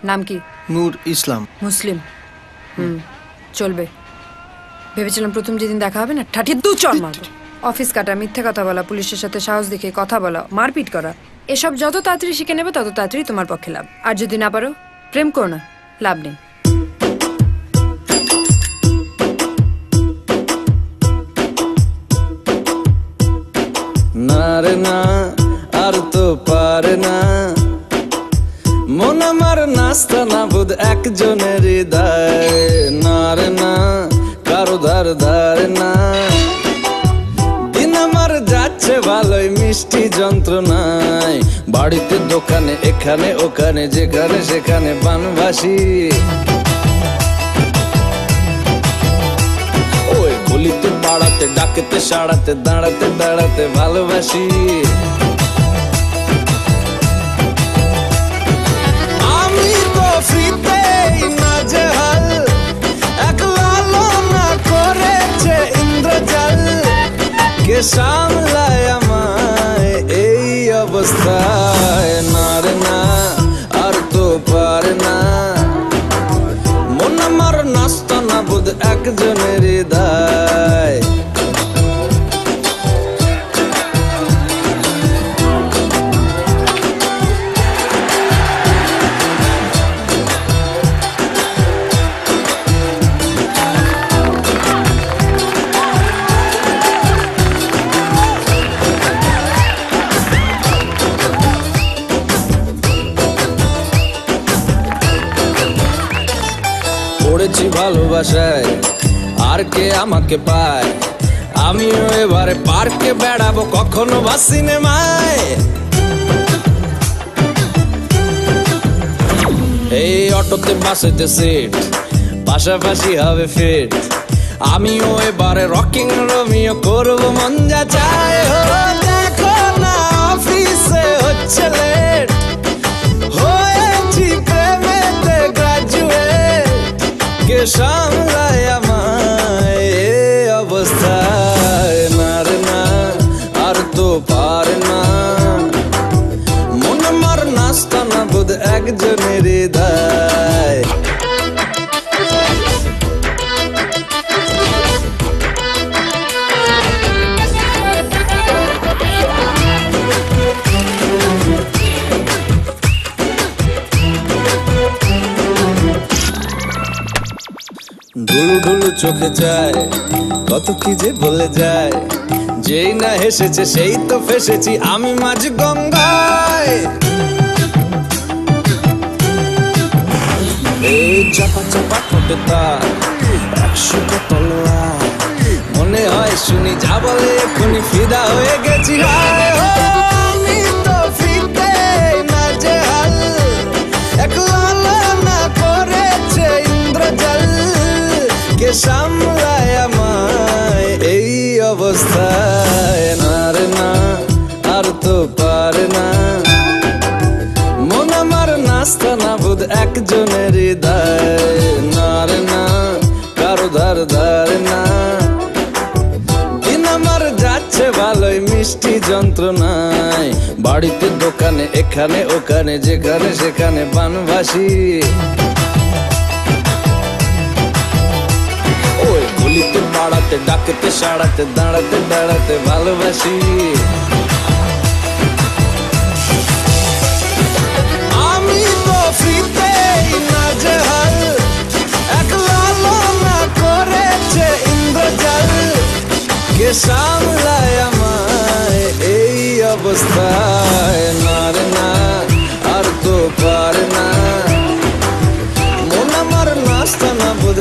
নাম কি? নূর ইসলাম। মুসলিম? চলবে। ভেবেছিলাম প্রথম যেদিন দেখা হবে না ঠাঠিয়ে দু চড় মারবো। অফিস কাটা, মিথ্যে কথা বলা, পুলিশের সাথে সাহস দেখে কথা বলা, মারপিট করা, এসব যত তাড়াতাড়ি শিখে নেবে তত তাড়াতাড়ি তোমার পক্ষে লাভ। আর যদি না পারো প্রেম করো না, লাভ নেই। না রে না, আর তো পারে না, মন আমার নাস্তা না বুধ একজনের হৃদয়। না রে না, কারো ধার ধার না, দিন আমার যাচ্ছে ভালোই মিষ্টি যন্ত্রণায়। বাড়িতে দোকানে এখানে ওখানে যেখানে সেখানে বানবাসী, ওই গলিতে পাড়াতে ডাকেতে সাড়াতে দাঁড়াতে দাঁড়াতে ভালোবাসি। আমি তো ফ্রিতেই নাজেহাল, একলা না করেছে ইন্দ্রজাল, কে সামলায় আমায় এই অবস্থায়। না রে না, আর তো পারে না, মন আমার নাস্তা না বুধ একজনের হৃদয়। পড়েছি ভালোবাসায়, আর কে আমাকে পায়, আমিও এবারে পার্কে বেড়াবো কখনো বা সিনেমায়। এই অটোতে বাসেতে সিট, পাশাপাশি হবে ফিট, আমিও এবারে রকিং রোমিও করবো মন যা চায়। দেখো না অফিসে হচ্ছে লেট, হয়েছি প্রেমেতে গ্রাজুয়েট, কে সামলায় আমায় এই অবস্থায়। না রে না, আর তো পারে না, মন আমার নাস্তা না বুধ একজনের হৃদয়। ঢুলু ঢুলু চোখে যায়, কত কি যে বলে যায়, যেই না হেসেছে সেই তো ফেসেছি আমি মাঝ গঙ্গায়। এই চাপা চাপা ঠোঁটে তার 100টা তলোয়ার, মনে হয় শুনি যা বলে এখনই ফিদা হয়ে গেছি। আমি তো ফিরতে নাজেহাল, একলা না করেছে ইন্দ্রজাল, কে সামলায় আমায় এই অবস্থায়। না রে না, আর তো পারে না, মন আমার নাস্তা না বুধ একজনের হৃদয়। না রে না, কারো ধার ধার না, দিন আমার যাচ্ছে ভালোই মিষ্টি যন্ত্রণায়। বাড়িতে দোকানে এখানে ওখানে যেখানে সেখানে বানবাসি, ওই গলিতে পাড়াতে ডাকেতে সাড়াতে দাঁড়াতে দাঁড়াতে ভালোবাসি। আমি তো ফ্রিতেই নাজেহাল, একলা না করেছে ইন্দ্রজাল, কে সামলায় আমায় এই অবস্থায়। না রে না, আর তো পারে না, মন আমার নাস্তা না বুধ